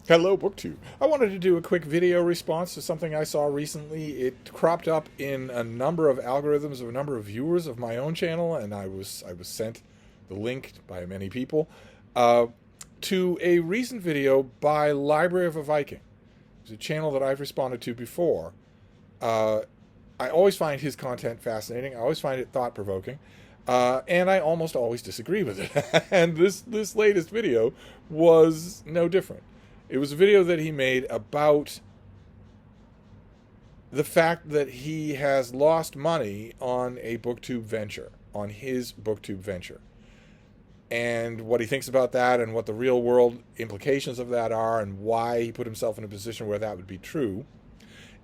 Hello, BookTube. I wanted to do a quick video response to something I saw recently. It cropped up in a number of algorithms of a number of viewers of my own channel, and I was sent the link by many people to a recent video by Library of a Viking. It's a channel that I've responded to before. I always find his content fascinating. I always find it thought-provoking. And I almost always disagree with it. And this latest video was no different. It was a video that he made about the fact that he has lost money on a BookTube venture, on his BookTube venture. And what he thinks about that and what the real world implications of that are and why he put himself in a position where that would be true.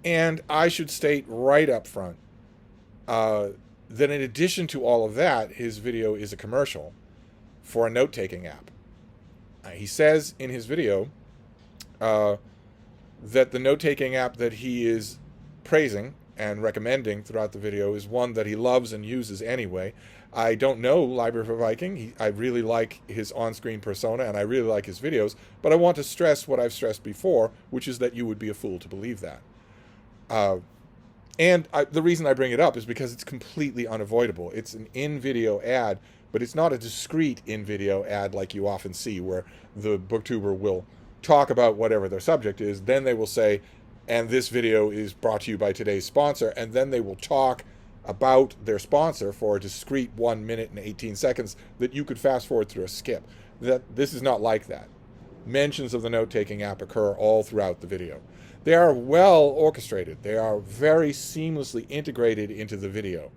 And I should state right up front that in addition to all of that, his video is a commercial for a note-taking app. He says in his video that the note-taking app that he is praising and recommending throughout the video is one that he loves and uses anyway. I don't know Library for Viking. I really like his on-screen persona and I really like his videos, but I want to stress what I've stressed before, which is that you would be a fool to believe that. The reason I bring it up is because it's completely unavoidable. It's an in-video ad, but it's not a discrete in-video ad like you often see where the booktuber will talk about whatever their subject is, then they will say, and this video is brought to you by today's sponsor, and then they will talk about their sponsor for a discrete 1 minute and 18 seconds that you could fast forward through a skip. This is not like that. Mentions of the note-taking app occur all throughout the video. They are well orchestrated. They are very seamlessly integrated into the video.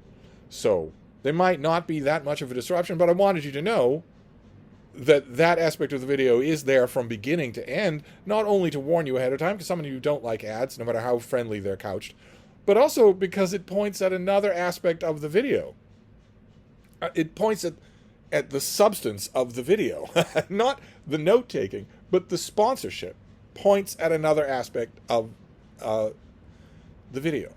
So they might not be that much of a disruption, but I wanted you to know that that aspect of the video is there from beginning to end, not only to warn you ahead of time, because some of you don't like ads, no matter how friendly they're couched, but also because it points at another aspect of the video. It points at the substance of the video, not the note-taking, but the sponsorship points at another aspect of the video.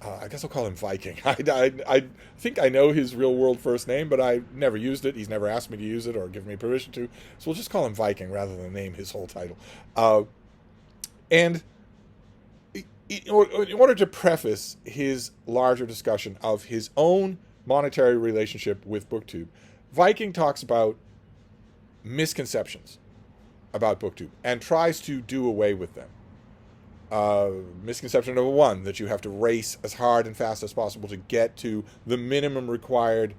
I guess I'll call him Viking. I think I know his real-world first name, but I never used it. He's never asked me to use it or given me permission to. So we'll just call him Viking rather than name his whole title. And in order to preface his larger discussion of his own monetary relationship with BookTube, Viking talks about misconceptions about BookTube and tries to do away with them. Misconception number one, that you have to race as hard and fast as possible to get to the minimum required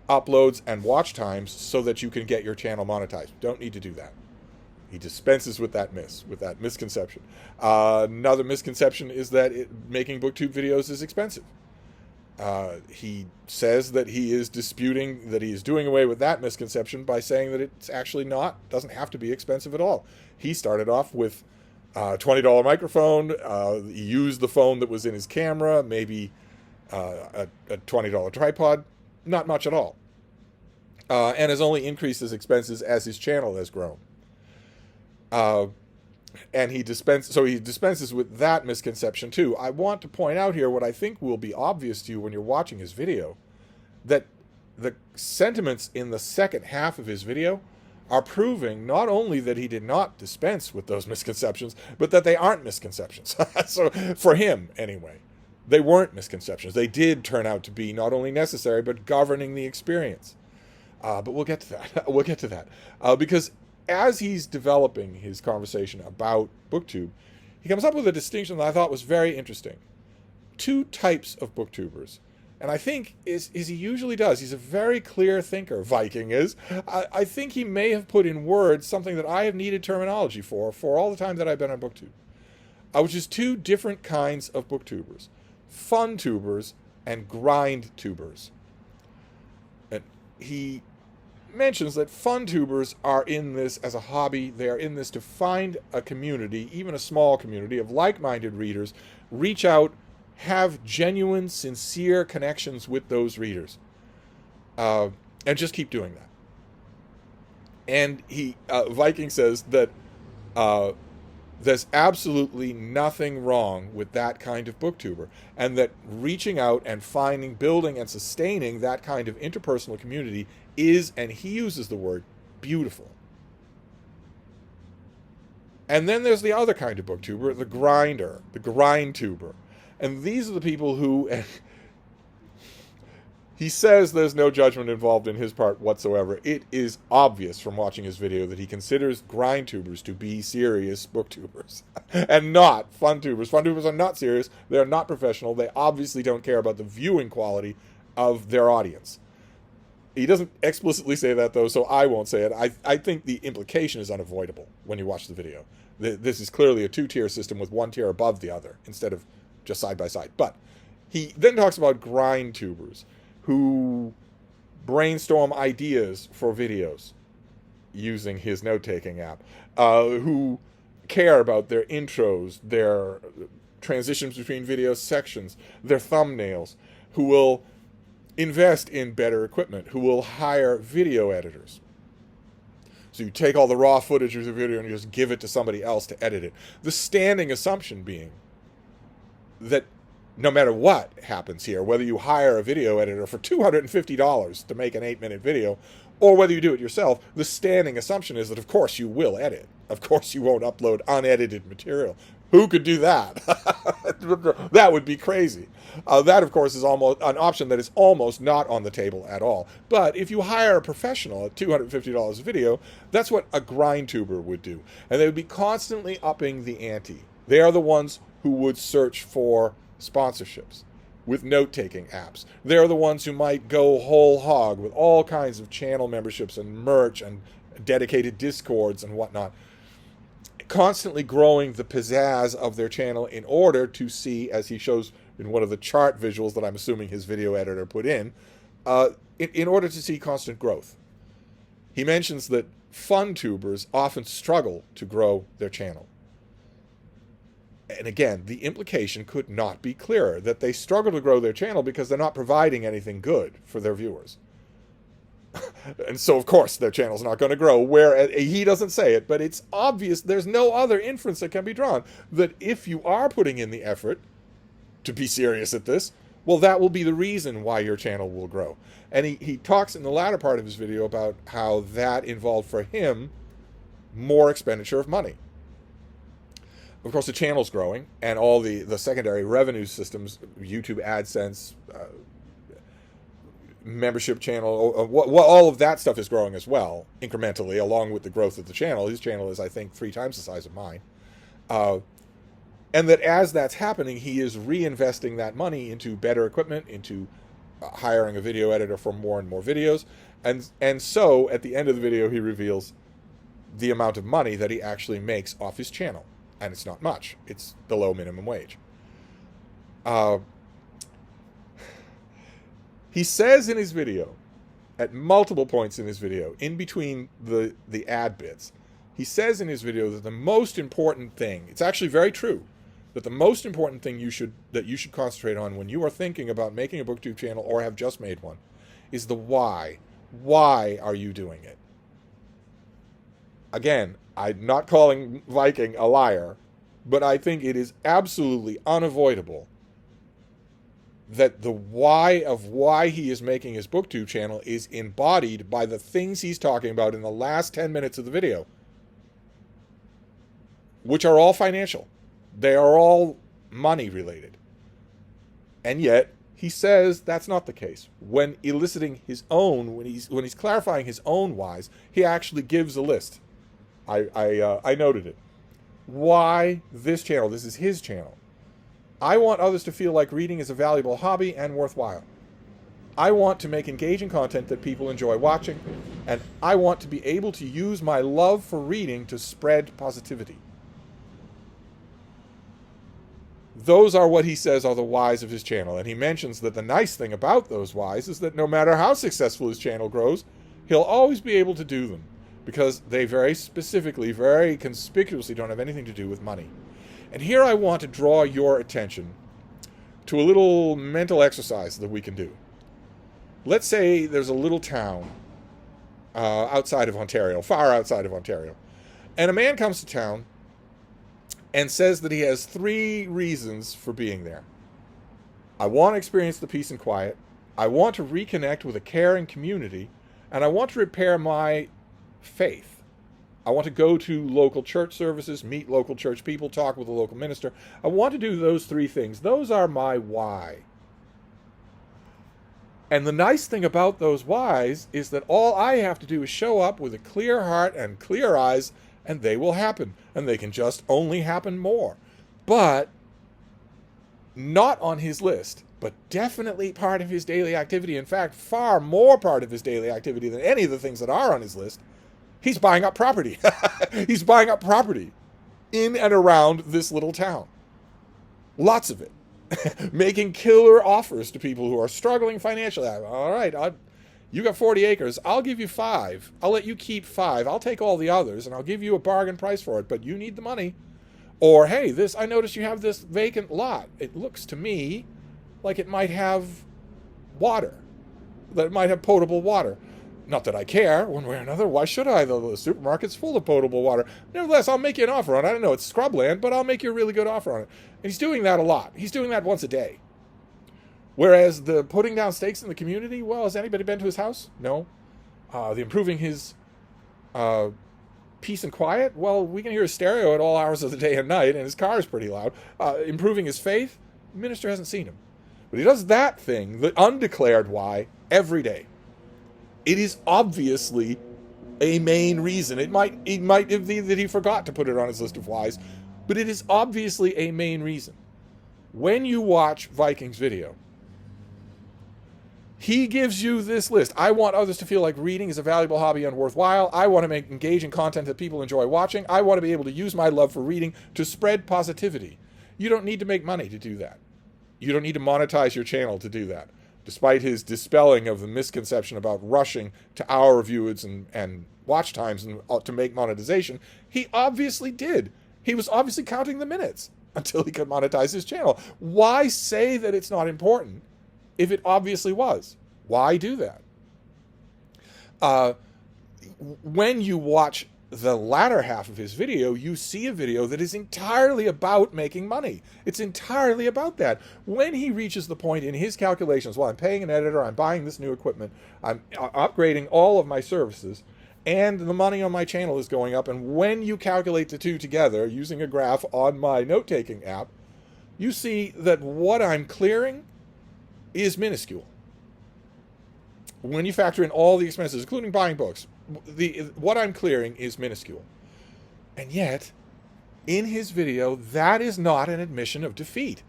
uploads and watch times so that you can get your channel monetized. Don't need to do that. He dispenses with that misconception. Another misconception is that making BookTube videos is expensive. He says that he is disputing that he is doing away with that misconception by saying that it's actually doesn't have to be expensive at all. He started off with a $20 microphone. He used the phone that was in his camera, maybe a $20 tripod, not much at all. And has only increased his expenses as his channel has grown. And he dispenses with that misconception too. I want to point out here what I think will be obvious to you when you're watching his video, that the sentiments in the second half of his video are proving not only that he did not dispense with those misconceptions, but that they aren't misconceptions. So for him, anyway, they weren't misconceptions. They did turn out to be not only necessary, but governing the experience. But we'll get to that. We'll get to that. Because as he's developing his conversation about BookTube, he comes up with a distinction that I thought was very interesting. Two types of BookTubers. And I think, as he usually does, he's a very clear thinker, Viking is. I think he may have put in words something that I have needed terminology for all the time that I've been on BookTube. Which is two different kinds of BookTubers. Fun tubers and grind tubers. And he mentions that fun tubers are in this as a hobby. They are in this to find a community, even a small community of like-minded readers, reach out, have genuine, sincere connections with those readers, and just keep doing that. And Viking says that there's absolutely nothing wrong with that kind of booktuber, and that reaching out and finding, building, and sustaining that kind of interpersonal community is, and he uses the word, beautiful. And then there's the other kind of booktuber, the grinder, the grind tuber. And these are the people who, he says there's no judgment involved in his part whatsoever. It is obvious from watching his video that he considers grind tubers to be serious booktubers and not fun tubers. Fun tubers are not serious. They're not professional. They obviously don't care about the viewing quality of their audience. He doesn't explicitly say that, though, so I won't say it. I think the implication is unavoidable when you watch the video. This is clearly a two-tier system with one tier above the other instead of just side by side. But he then talks about grind tubers who brainstorm ideas for videos using his note-taking app, who care about their intros, their transitions between video sections, their thumbnails, who will invest in better equipment, who will hire video editors. So you take all the raw footage of the video and you just give it to somebody else to edit it. The standing assumption being that no matter what happens here, whether you hire a video editor for $250 to make an 8-minute video, or whether you do it yourself, the standing assumption is that, of course, you will edit. Of course, you won't upload unedited material. Who could do that? That would be crazy. That, of course, is almost an option that is almost not on the table at all. But if you hire a professional at $250 a video, that's what a grind tuber would do. And they would be constantly upping the ante. They are the ones who would search for sponsorships with note-taking apps. They're the ones who might go whole hog with all kinds of channel memberships and merch and dedicated discords and whatnot, constantly growing the pizzazz of their channel in order to see, as he shows in one of the chart visuals that I'm assuming his video editor put in order to see constant growth. He mentions that fun tubers often struggle to grow their channel. And again, the implication could not be clearer, that they struggle to grow their channel because they're not providing anything good for their viewers. And so, of course, their channel's not going to grow. Where he doesn't say it, but it's obvious. There's no other inference that can be drawn. That if you are putting in the effort to be serious at this, well, that will be the reason why your channel will grow. And he talks in the latter part of his video about how that involved for him more expenditure of money. Of course, the channel's growing, and all the secondary revenue systems, YouTube AdSense, membership channel, all of that stuff is growing as well, incrementally, along with the growth of the channel. His channel is, I think, 3 times the size of mine. And that as that's happening, he is reinvesting that money into better equipment, into hiring a video editor for more and more videos. And so, at the end of the video, he reveals the amount of money that he actually makes off his channel. And it's not much. It's below minimum wage. He says in his video, at multiple points in his video, in between the ad bits, he says in his video that the most important thing, it's actually very true, that the most important thing you should concentrate on when you are thinking about making a BookTube channel or have just made one is the why. Why are you doing it? Again, I'm not calling Viking a liar, but I think it is absolutely unavoidable that the why of why he is making his BookTube channel is embodied by the things he's talking about in the last 10 minutes of the video, which are all financial. They are all money related. And yet, he says that's not the case. When eliciting his own, when he's clarifying his own whys, he actually gives a list. I noted it. Why this channel? This is his channel. I want others to feel like reading is a valuable hobby and worthwhile. I want to make engaging content that people enjoy watching, and I want to be able to use my love for reading to spread positivity. Those are what he says are the whys of his channel, and he mentions that the nice thing about those whys is that no matter how successful his channel grows, he'll always be able to do them, because they very specifically, very conspicuously don't have anything to do with money. And here I want to draw your attention to a little mental exercise that we can do. Let's say there's a little town outside of Ontario, far outside of Ontario, and a man comes to town and says that he has 3 reasons for being there. I want to experience the peace and quiet, I want to reconnect with a caring community, and I want to repair my faith. I want to go to local church services, meet local church people, talk with a local minister. I want to do those 3 things. Those are my why. And the nice thing about those whys is that all I have to do is show up with a clear heart and clear eyes, and they will happen. And they can just only happen more. But not on his list, but definitely part of his daily activity. In fact, far more part of his daily activity than any of the things that are on his list. He's buying up property. He's buying up property in and around this little town. Lots of it. Making killer offers to people who are struggling financially. All right, you got 40 acres. I'll give you 5. I'll let you keep 5. I'll take all the others, and I'll give you a bargain price for it, but you need the money. Or, hey, I noticed you have this vacant lot. It looks to me like it might have water. That it might have potable water. Not that I care, one way or another. Why should I? The supermarket's full of potable water. Nevertheless, I'll make you an offer on it. I don't know, it's scrubland, but I'll make you a really good offer on it. And he's doing that a lot. He's doing that once a day. Whereas the putting down stakes in the community, well, has anybody been to his house? No. The improving his peace and quiet, well, we can hear his stereo at all hours of the day and night, and his car is pretty loud. Improving his faith, the minister hasn't seen him. But he does that thing, the undeclared why, every day. It is obviously a main reason. It might be that he forgot to put it on his list of whys, but it is obviously a main reason. When you watch Viking's video, he gives you this list. I want others to feel like reading is a valuable hobby and worthwhile. I want to make engaging content that people enjoy watching. I want to be able to use my love for reading to spread positivity. You don't need to make money to do that. You don't need to monetize your channel to do that. Despite his dispelling of the misconception about rushing to hour views and watch times and to make monetization, he obviously did. He was obviously counting the minutes until he could monetize his channel. Why say that it's not important if it obviously was? Why do that? When you watch the latter half of his video, you see a video that is entirely about making money. It's entirely about that. When he reaches the point in his calculations, well, I'm paying an editor, I'm buying this new equipment, I'm upgrading all of my services, and the money on my channel is going up, and when you calculate the two together using a graph on my note-taking app, you see that what I'm clearing is minuscule. When you factor in all the expenses, including buying books, what I'm clearing is minuscule. And yet, in his video, that is not an admission of defeat.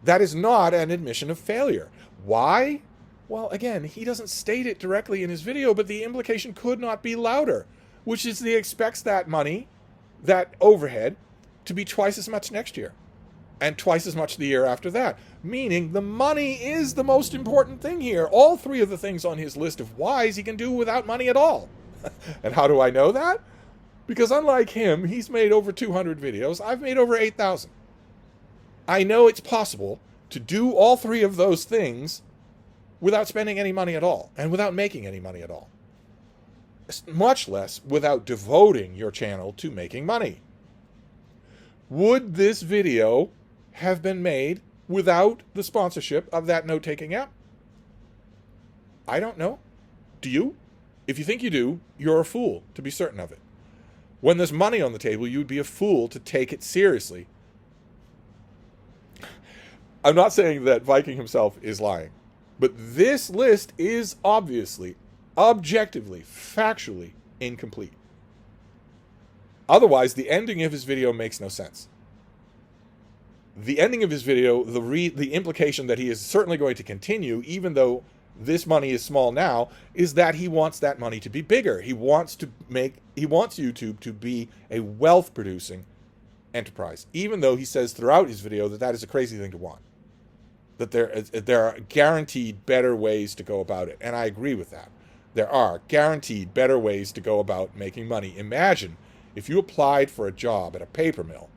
That is not an admission of failure. Why? Well, again, he doesn't state it directly in his video, but the implication could not be louder, which is that he expects that money, that overhead, to be twice as much next year, and twice as much the year after that. Meaning the money is the most important thing here. All 3 of the things on his list of whys he can do without money at all. And how do I know that? Because unlike him, he's made over 200 videos. I've made over 8,000. I know it's possible to do all 3 of those things without spending any money at all and without making any money at all. Much less without devoting your channel to making money. Would this video have been made without the sponsorship of that note-taking app? I don't know. Do you? If you think you do, you're a fool to be certain of it. When there's money on the table, you'd be a fool to take it seriously. I'm not saying that Viking himself is lying, but this list is obviously, objectively, factually incomplete. Otherwise, the ending of his video makes no sense. The ending of his video, the implication that he is certainly going to continue, even though this money is small now, is that he wants that money to be bigger. He wants YouTube to be a wealth-producing enterprise, even though he says throughout his video that that is a crazy thing to want. That there are guaranteed better ways to go about it, and I agree with that. There are guaranteed better ways to go about making money. Imagine if you applied for a job at a paper mill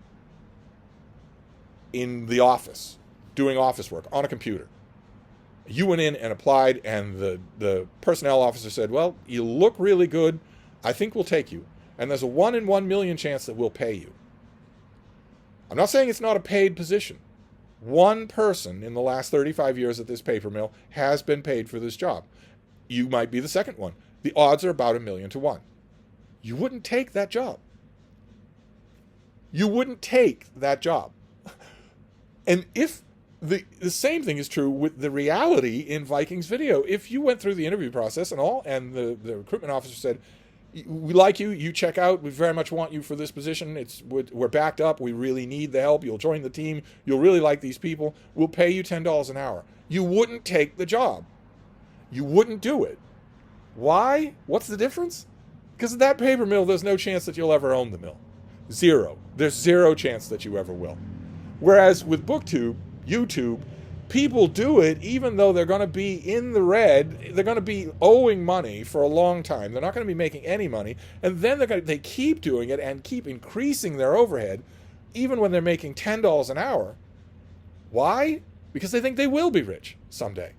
in the office, doing office work on a computer. You went in and applied, and the personnel officer said, well, you look really good. I think we'll take you. And there's a 1 in 1 million chance that we'll pay you. I'm not saying it's not a paid position. One person in the last 35 years at this paper mill has been paid for this job. You might be the second one. The odds are about 1,000,000 to 1. you wouldn't take that job. You wouldn't take that job. And if the same thing is true with the reality in Viking's video. If you went through the interview process and all, and the recruitment officer said, we like you, you check out, we very much want you for this position, we're backed up, we really need the help, you'll join the team, you'll really like these people, we'll pay you $10 an hour. You wouldn't take the job. You wouldn't do it. Why? What's the difference? Because at that paper mill, there's no chance that you'll ever own the mill. Zero. There's zero chance that you ever will. Whereas with BookTube, YouTube, people do it even though they're going to be in the red. They're going to be owing money for a long time. They're not going to be making any money. And then they keep doing it and keep increasing their overhead even when they're making $10 an hour. Why? Because they think they will be rich someday.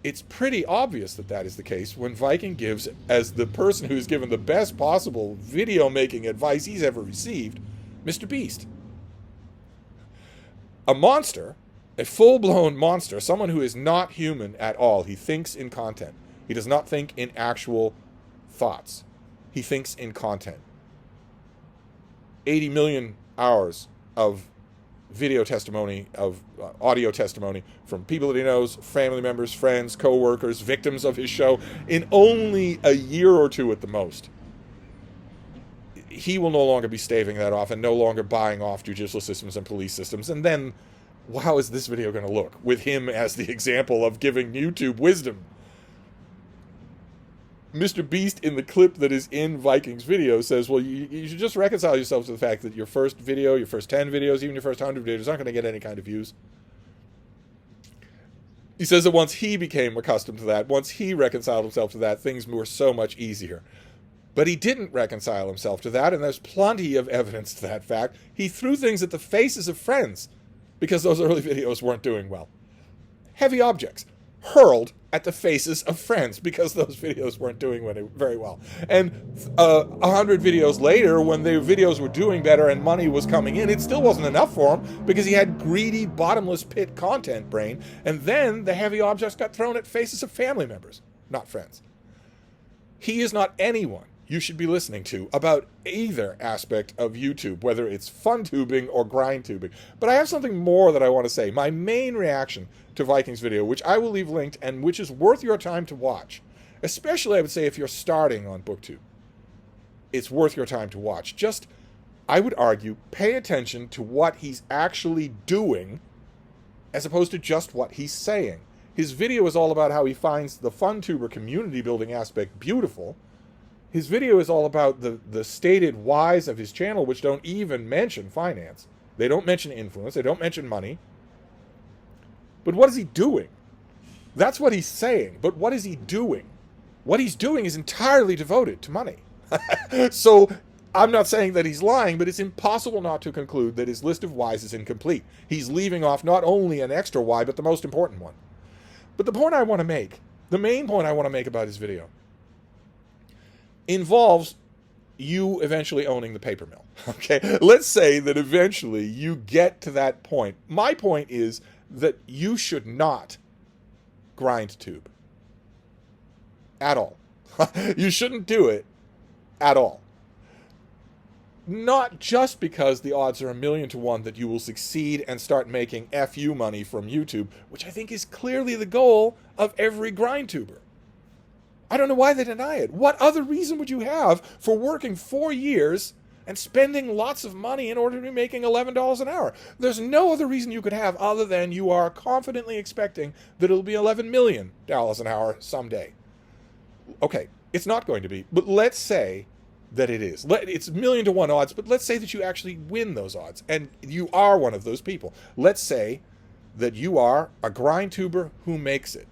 It's pretty obvious that that is the case when Viking gives, as the person who's given the best possible video making advice he's ever received, Mr. Beast. A monster, a full-blown monster, someone who is not human at all. He thinks in content. He does not think in actual thoughts. He thinks in content. 80 million hours of video testimony, of audio testimony from people that he knows, family members, friends, co-workers, victims of his show, in only a year or two at the most. He will no longer be staving that off and no longer buying off judicial systems and police systems. And then, how is this video going to look with him as the example of giving YouTube wisdom? Mr. Beast, in the clip that is in Viking's video, says, well, you should just reconcile yourself to the fact that your first video, your first 10 videos, even your first 100 videos aren't going to get any kind of views. He says that once he became accustomed to that, once he reconciled himself to that, things were so much easier. But he didn't reconcile himself to that, and there's plenty of evidence to that fact. He threw things at the faces of friends because those early videos weren't doing well. Heavy objects hurled at the faces of friends because those videos weren't doing very well. And 100 videos later, when the videos were doing better and money was coming in, it still wasn't enough for him because he had greedy, bottomless pit content brain. And then the heavy objects got thrown at faces of family members, not friends. He is not anyone you should be listening to about either aspect of YouTube, whether it's fun tubing or grind tubing. But I have something more that I want to say. My main reaction to Viking's video, which I will leave linked and which is worth your time to watch, especially I would say if you're starting on BookTube, it's worth your time to watch. Just, I would argue, pay attention to what he's actually doing as opposed to just what he's saying. His video is all about how he finds the FunTuber community building aspect beautiful. His video is all about the stated whys of his channel, which don't even mention finance. They don't mention influence. They don't mention money. But what is he doing? That's what he's saying. But what is he doing? What he's doing is entirely devoted to money. So I'm not saying that he's lying, but it's impossible not to conclude that his list of whys is incomplete. He's leaving off not only an extra why, but the most important one. But the point I want to make, the main point I want to make about his video, involves you eventually owning the paper mill. Okay, let's say that eventually you get to that point. My point is that you should not grind tube at all. You shouldn't do it at all. Not just because the odds are 1,000,000 to 1 that you will succeed and start making FU money from YouTube, which I think is clearly the goal of every grind tuber. I don't know why they deny it. What other reason would you have for working 4 years and spending lots of money in order to be making $11 an hour? There's no other reason you could have other than you are confidently expecting that it'll be $11 million an hour someday. Okay, it's not going to be, but let's say that it is. It's 1,000,000 to 1 odds, but let's say that you actually win those odds, and you are one of those people. Let's say that you are a grind tuber who makes it.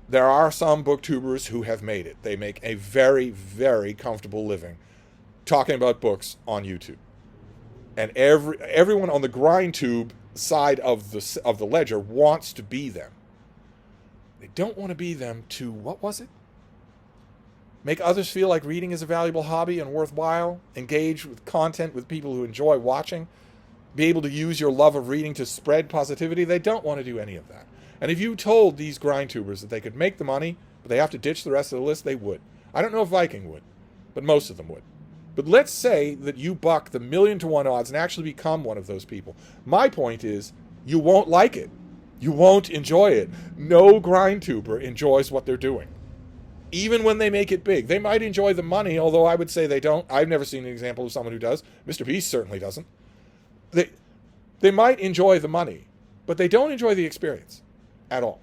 There are some booktubers who have made it. They make a very, very comfortable living talking about books on YouTube. And everyone on the grind tube side of the ledger wants to be them. They don't want to be them to, what was it? Make others feel like reading is a valuable hobby and worthwhile. Engage with content with people who enjoy watching. Be able to use your love of reading to spread positivity. They don't want to do any of that. And if you told these grind tubers that they could make the money, but they have to ditch the rest of the list, they would. I don't know if Viking would. but most of them would. But let's say that you buck the 1,000,000 to 1 odds and actually become one of those people. My point is, you won't like it. You won't enjoy it. No grind tuber enjoys what they're doing. Even when they make it big. They might enjoy the money, although I would say they don't. I've never seen an example of someone who does. Mr. Beast certainly doesn't. They might enjoy the money, but they don't enjoy the experience at all.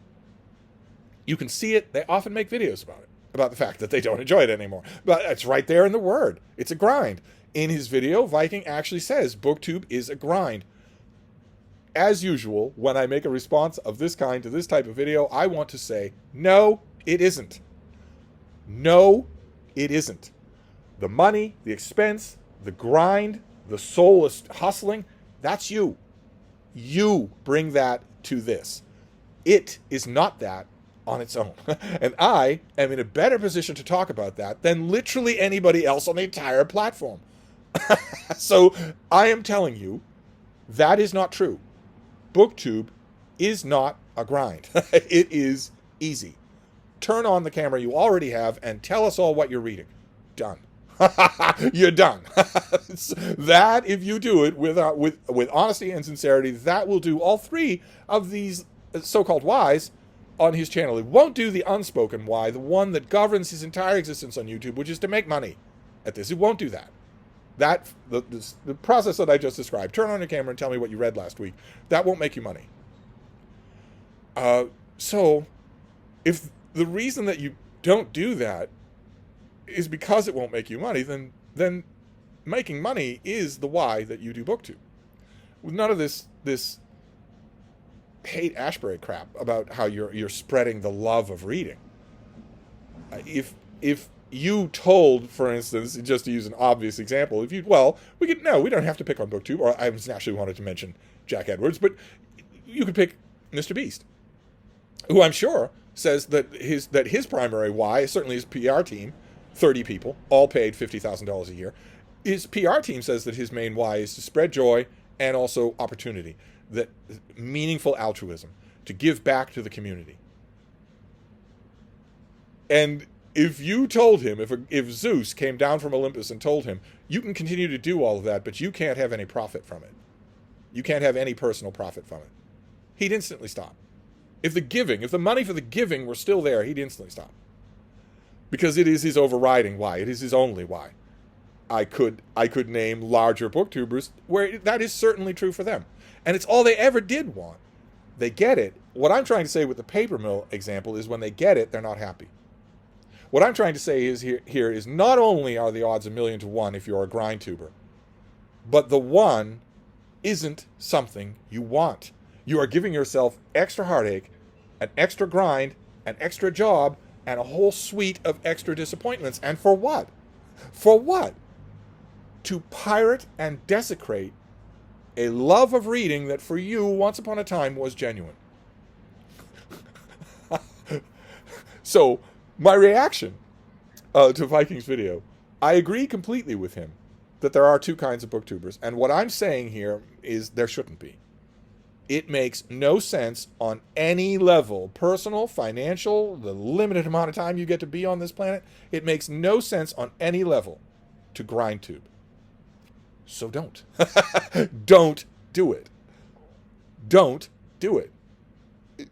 You can see it. They often make videos about the fact that they don't enjoy it anymore. But it's right there in the word. It's a grind. In his video, Viking actually says BookTube is a grind. As usual, when I make a response of this kind to this type of video, I want to say, no, it isn't. No, it isn't. The money, the expense, the grind, the soulless hustling, that's you. You bring that to this. It is not that on its own. And I am in a better position to talk about that than literally anybody else on the entire platform. So I am telling you, that is not true. BookTube is not a grind. It is easy. Turn on the camera you already have and tell us all what you're reading. Done. You're done. That, if you do it with honesty and sincerity, that will do all three of these so-called whys on his channel. It won't do the unspoken why, the one that governs his entire existence on YouTube, which is to make money at this. It won't do that. The process that I just described, turn on your camera and tell me what you read last week, that won't make you money. So if the reason that you don't do that is because it won't make you money, then making money is the why that you do BookTube. With none of this hate Ashbury crap about how you're spreading the love of reading. If you told, for instance, just to use an obvious example, we don't have to pick on BookTube, or I naturally wanted to mention Jack Edwards, but you could pick Mr. Beast, who I'm sure says that his primary why, certainly his PR team, 30 people, all paid $50,000 a year, his PR team says that his main why is to spread joy and also opportunity, that meaningful altruism, to give back to the community. And if you told him, if Zeus came down from Olympus and told him, you can continue to do all of that, but you can't have any profit from it. You can't have any personal profit from it. He'd instantly stop. If the money for the giving were still there, he'd instantly stop. Because it is his overriding why. It is his only why. I could name larger booktubers where that is certainly true for them. And it's all they ever did want. They get it. What I'm trying to say with the paper mill example is when they get it, they're not happy. What I'm trying to say is here is not only are the odds 1,000,000 to 1 if you're a grind tuber, but the one isn't something you want. You are giving yourself extra heartache, an extra grind, an extra job, and a whole suite of extra disappointments. And for what? For what? To pirate and desecrate a love of reading that for you, once upon a time, was genuine. So, my reaction to Viking's video, I agree completely with him that there are two kinds of booktubers. And what I'm saying here is there shouldn't be. It makes no sense on any level, personal, financial, the limited amount of time you get to be on this planet. It makes no sense on any level to grind tube. So don't. Don't do it. Don't do it.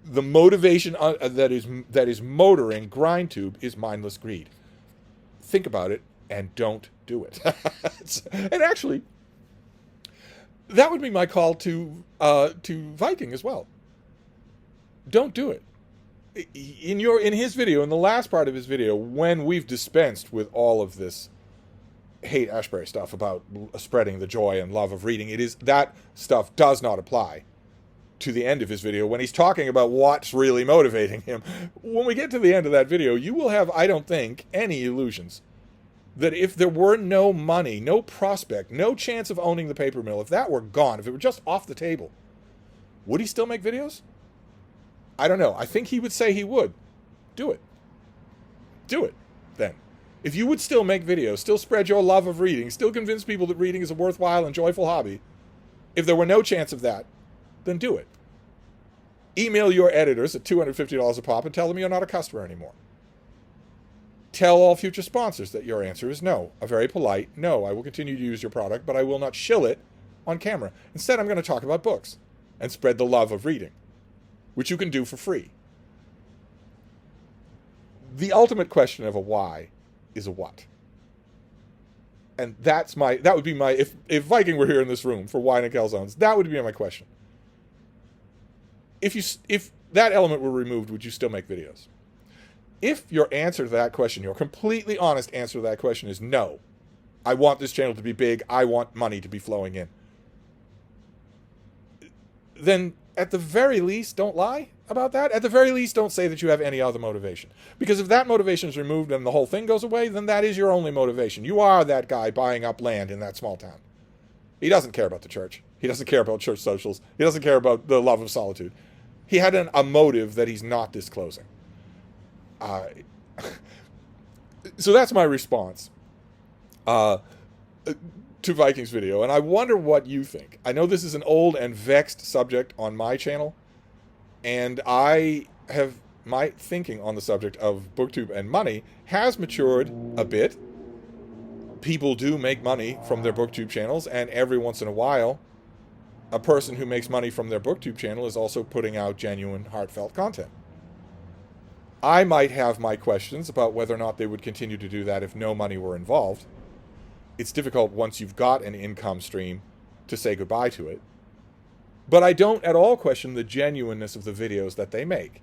The motivation that is motoring grind tube is mindless greed. Think about it and don't do it. And actually, that would be my call to Viking as well. Don't do it. In his video, in the last part of his video, when we've dispensed with all of this hate Ashbury stuff about spreading the joy and love of reading, that stuff does not apply to the end of his video when he's talking about what's really motivating him. When we get to the end of that video, you will have, I don't think, any illusions that if there were no money, no prospect, no chance of owning the paper mill, if that were gone, if it were just off the table, would he still make videos? I don't know. I think he would say he would. Do it. Do it, then. If you would still make videos, still spread your love of reading, still convince people that reading is a worthwhile and joyful hobby, if there were no chance of that, then do it. Email your editors at $250 a pop and tell them you're not a customer anymore. Tell all future sponsors that your answer is no. A very polite no. I will continue to use your product, but I will not shill it on camera. Instead, I'm going to talk about books and spread the love of reading, which you can do for free. The ultimate question of a why is a what. And that would be my, if Viking were here in this room for wine and calzones, that would be my question. If that element were removed, would you still make videos? If your answer to that question, your completely honest answer to that question is no, I want this channel to be big, I want money to be flowing in, then at the very least, don't lie about that. At the very least, don't say that you have any other motivation. Because if that motivation is removed and the whole thing goes away, then that is your only motivation. You are that guy buying up land in that small town. He doesn't care about the church. He doesn't care about church socials. He doesn't care about the love of solitude. He had a motive that he's not disclosing. So that's my response to Viking's video, and I wonder what you think. I know this is an old and vexed subject on my channel, and my thinking on the subject of BookTube and money has matured a bit. People do make money from their BookTube channels, and every once in a while, a person who makes money from their BookTube channel is also putting out genuine, heartfelt content. I might have my questions about whether or not they would continue to do that if no money were involved. It's difficult once you've got an income stream to say goodbye to it. But I don't at all question the genuineness of the videos that they make.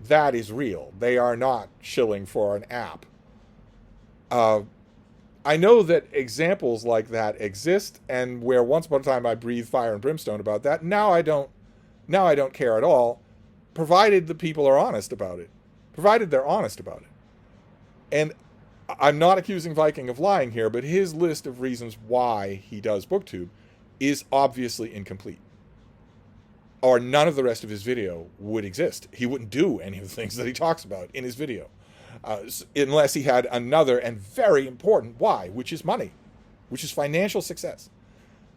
That is real. They are not shilling for an app. I know that examples like that exist, and where once upon a time I breathed fire and brimstone about that, now I don't care at all, provided the people are honest about it. Provided they're honest about it. And I'm not accusing Viking of lying here, but his list of reasons why he does BookTube is obviously incomplete. Or none of the rest of his video would exist. He wouldn't do any of the things that he talks about in his video. Unless he had another and very important why, which is money, which is financial success.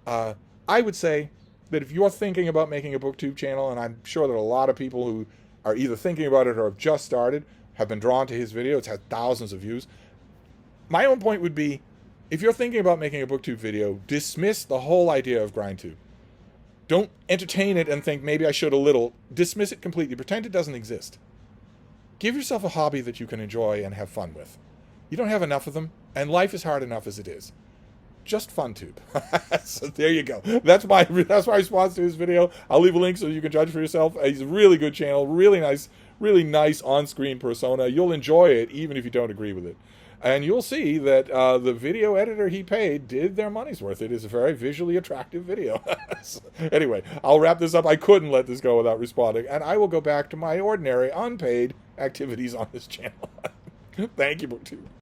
I would say that if you're thinking about making a BookTube channel, and I'm sure that a lot of people who are either thinking about it or have just started have been drawn to his video, it's had thousands of views. My own point would be, if you're thinking about making a BookTube video, dismiss the whole idea of GrindTube. Don't entertain it and think maybe I should a little. Dismiss it completely. Pretend it doesn't exist. Give yourself a hobby that you can enjoy and have fun with. You don't have enough of them, and life is hard enough as it is. Just FunTube. So there you go. That's my response to his video. I'll leave a link so you can judge for yourself. He's a really good channel, really nice on-screen persona. You'll enjoy it even if you don't agree with it. And you'll see that the video editor he paid did their money's worth. It is a very visually attractive video. So, anyway, I'll wrap this up. I couldn't let this go without responding. And I will go back to my ordinary, unpaid activities on this channel. Thank you, BookTube.